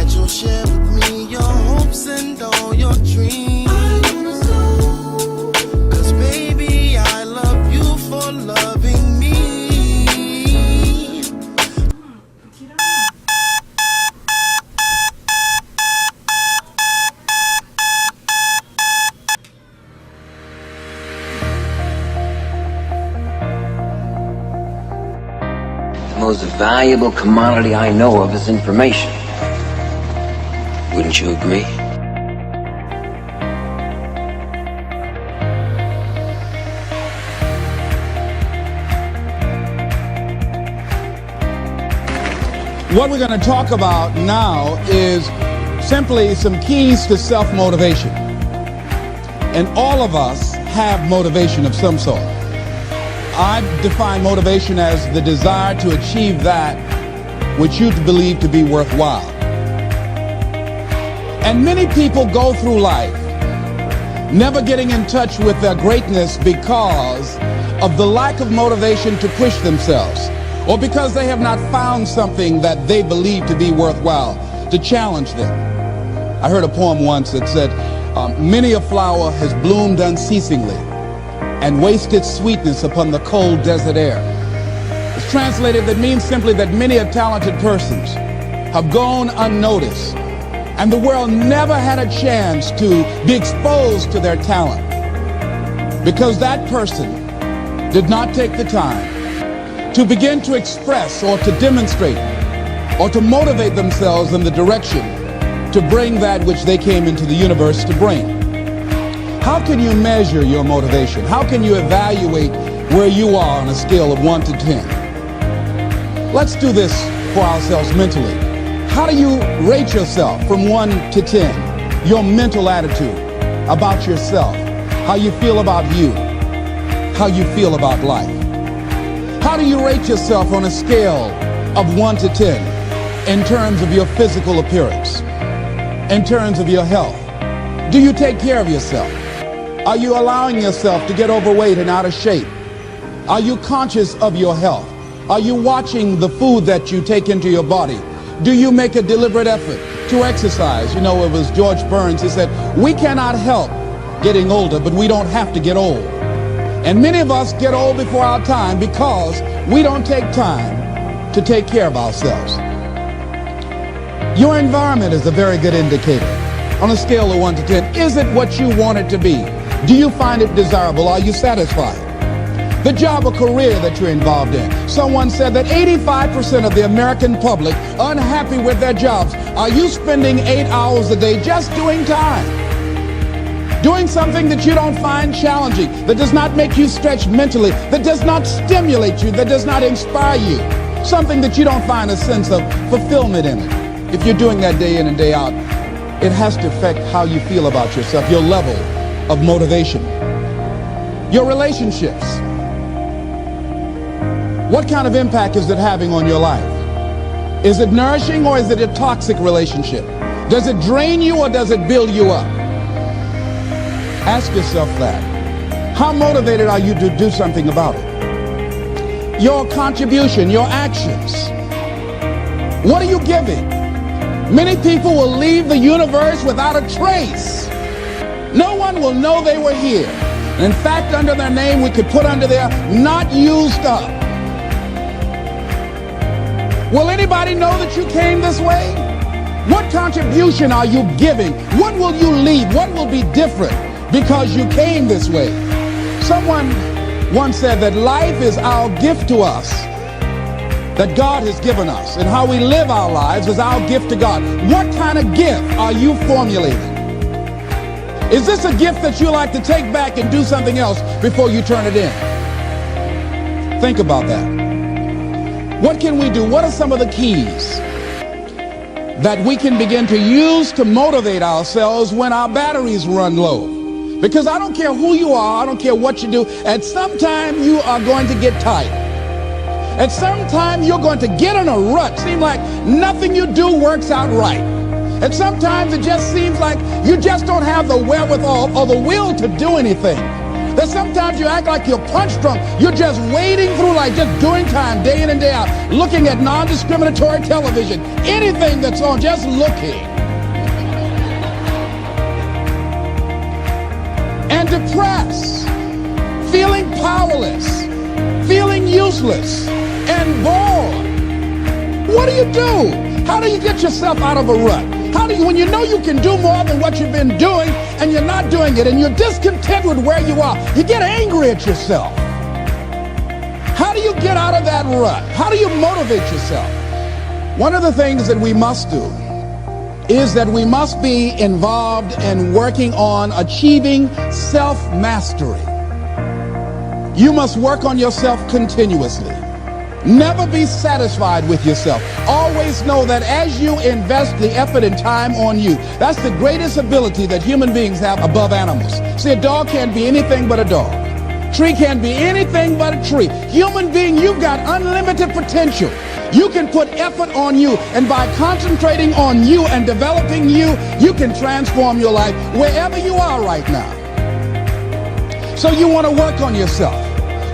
that you'll share with me your hopes and all your dreams. Cause baby, I love you for loving me. The most valuable commodity I know of is information. Wouldn't you agree? What we're going to talk about now is simply some keys to self-motivation. And all of us have motivation of some sort. I define motivation as the desire to achieve that which you believe to be worthwhile. And many people go through life never getting in touch with their greatness because of the lack of motivation to push themselves, or because they have not found something that they believe to be worthwhile to challenge them. I heard a poem once that said, many a flower has bloomed unceasingly and wasted sweetness upon the cold desert air. It's translated, that means simply that many a talented persons have gone unnoticed, and the world never had a chance to be exposed to their talent because that person did not take the time to begin to express or to demonstrate or to motivate themselves in the direction to bring that which they came into the universe to bring. How can you measure your motivation? How can you evaluate where you are on a scale of 1 to 10? Let's do this for ourselves mentally. How do you rate yourself from 1 to 10? Your mental attitude about yourself, how you feel about you, how you feel about life. How do you rate yourself on a scale of 1 to 10 in terms of your physical appearance, in terms of your health? Do you take care of yourself? Are you allowing yourself to get overweight and out of shape? Are you conscious of your health? Are you watching the food that you take into your body? Do you make a deliberate effort to exercise? You know, it was George Burns who said, we cannot help getting older, but we don't have to get old. And many of us get old before our time because we don't take time to take care of ourselves. Your environment is a very good indicator. On a scale of 1 to 10, is it what you want it to be? Do you find it desirable? Are you satisfied? The job or career that you're involved in. Someone said that 85% of the American public are unhappy with their jobs. Are you spending 8 hours a day just doing time? Doing something that you don't find challenging, that does not make you stretch mentally, that does not stimulate you, that does not inspire you. Something that you don't find a sense of fulfillment in it. If you're doing that day in and day out, it has to affect how you feel about yourself, your level of motivation. Your relationships. What kind of impact is it having on your life? Is it nourishing or is it a toxic relationship? Does it drain you or does it build you up? Ask yourself that. How motivated are you to do something about it? Your contribution, your actions. What are you giving? Many people will leave the universe without a trace. No one will know they were here. In fact, under their name, we could put under there, not used up. Will anybody know that you came this way? What contribution are you giving? What will you leave? What will be different because you came this way? Someone once said that life is our gift to us, that God has given us, and how we live our lives is our gift to God. What kind of gift are you formulating? Is this a gift that you like to take back and do something else before you turn it in? Think about that. What can we do? What are some of the keys that we can begin to use to motivate ourselves when our batteries run low? Because I don't care who you are, I don't care what you do, at some time you are going to get tired. At some time you're going to get in a rut. Seem like nothing you do works out right. And sometimes it just seems like you just don't have the wherewithal or the will to do anything. That sometimes you act like you're punch drunk. You're just wading through life, just doing time day in and day out, looking at non-discriminatory television, anything that's on, just looking. And depressed, feeling powerless, feeling useless, and bored. What do you do? How do you get yourself out of a rut? How do you, when you know you can do more than what you've been doing and you're not doing it and you're discontent with where you are, you get angry at yourself. How do you get out of that rut? How do you motivate yourself? One of the things that we must do is that we must be involved in working on achieving self-mastery. You must work on yourself continuously. Never be satisfied with yourself. Always know that as you invest the effort and time on you, that's the greatest ability that human beings have above animals. See, a dog can't be anything but a dog. Tree can't be anything but a tree. Human being, you've got unlimited potential. You can put effort on you, and by concentrating on you and developing you, you can transform your life wherever you are right now. So you want to work on yourself.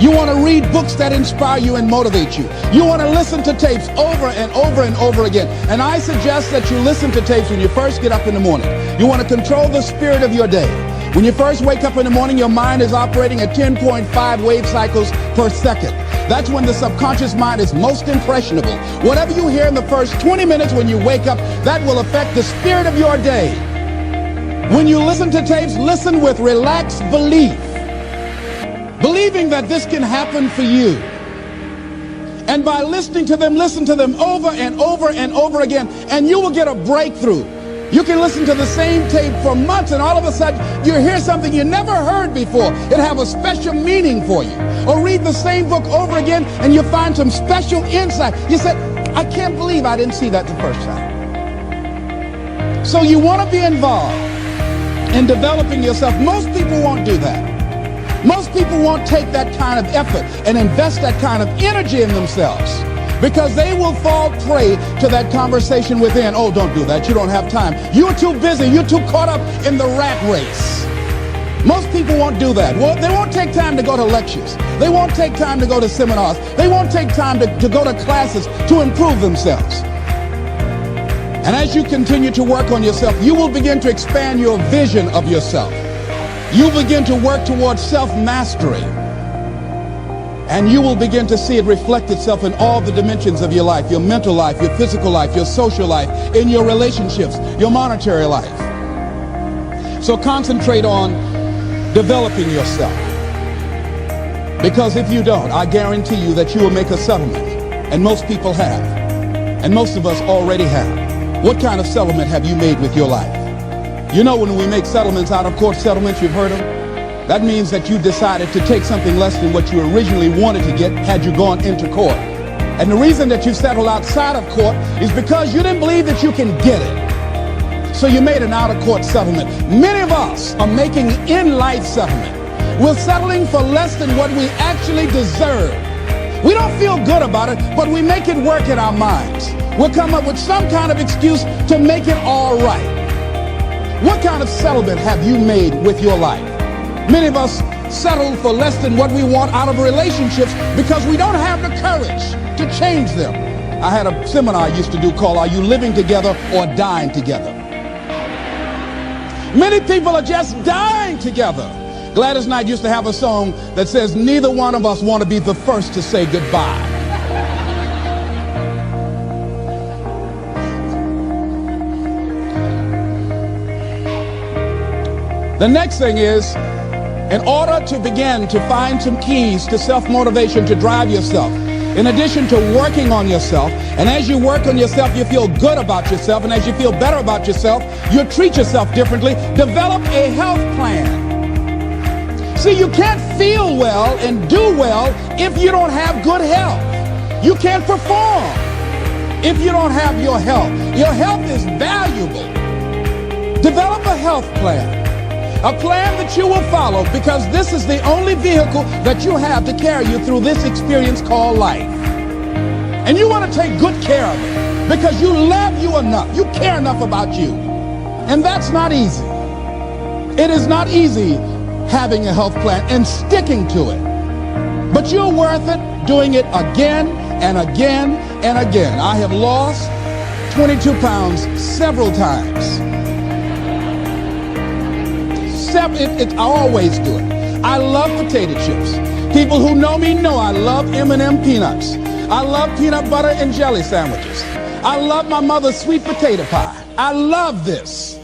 You want to read books that inspire you and motivate you. You want to listen to tapes over and over and over again. And I suggest that you listen to tapes when you first get up in the morning. You want to control the spirit of your day. When you first wake up in the morning, your mind is operating at 10.5 wave cycles per second. That's when the subconscious mind is most impressionable. Whatever you hear in the first 20 minutes when you wake up, that will affect the spirit of your day. When you listen to tapes, listen with relaxed belief. Believing that this can happen for you. And by listening to them, listen to them over and over and over again, and you will get a breakthrough. You can listen to the same tape for months, and all of a sudden you hear something you never heard before. It have a special meaning for you. Or read the same book over again, and you find some special insight. You said, I can't believe I didn't see that the first time. So you want to be involved in developing yourself. Most people won't do that. Most people won't take that kind of effort and invest that kind of energy in themselves because they will fall prey to that conversation within. Oh, don't do that. You don't have time. You're too busy. You're too caught up in the rat race. Most people won't do that. Well, they won't take time to go to lectures. They won't take time to go to seminars. They won't take time to go to classes to improve themselves. And as you continue to work on yourself, you will begin to expand your vision of yourself. You begin to work towards self-mastery, and you will begin to see it reflect itself in all the dimensions of your life, your mental life, your physical life, your social life, in your relationships, your monetary life. So concentrate on developing yourself, because if you don't, I guarantee you that you will make a settlement, and most people have, and most of us already have. What kind of settlement have you made with your life? You know, when we make settlements, out-of-court settlements, you've heard them? That means that you decided to take something less than what you originally wanted to get had you gone into court. And the reason that you settled outside of court is because you didn't believe that you can get it. So you made an out-of-court settlement. Many of us are making in-life settlement. We're settling for less than what we actually deserve. We don't feel good about it, but we make it work in our minds. We'll come up with some kind of excuse to make it all right. What kind of settlement have you made with your life? Many of us settle for less than what we want out of relationships because we don't have the courage to change them. I had a seminar I used to do called Are You Living Together or Dying Together? Many people are just dying together. Gladys Knight used to have a song that says, neither one of us want to be the first to say goodbye. The next thing is, in order to begin to find some keys to self-motivation to drive yourself, in addition to working on yourself, and as you work on yourself, you feel good about yourself, and as you feel better about yourself, you treat yourself differently. Develop a health plan. See, you can't feel well and do well if you don't have good health. You can't perform if you don't have your health. Your health is valuable. Develop a health plan. A plan that you will follow, because this is the only vehicle that you have to carry you through this experience called life. And you want to take good care of it because you love you enough. You care enough about you. And that's not easy. It is not easy having a health plan and sticking to it. But you're worth it doing it again and again and again. I have lost 22 pounds several times. I always do it. I love potato chips. People who know me know I love M&M peanuts. I love peanut butter and jelly sandwiches. I love my mother's sweet potato pie. I love this.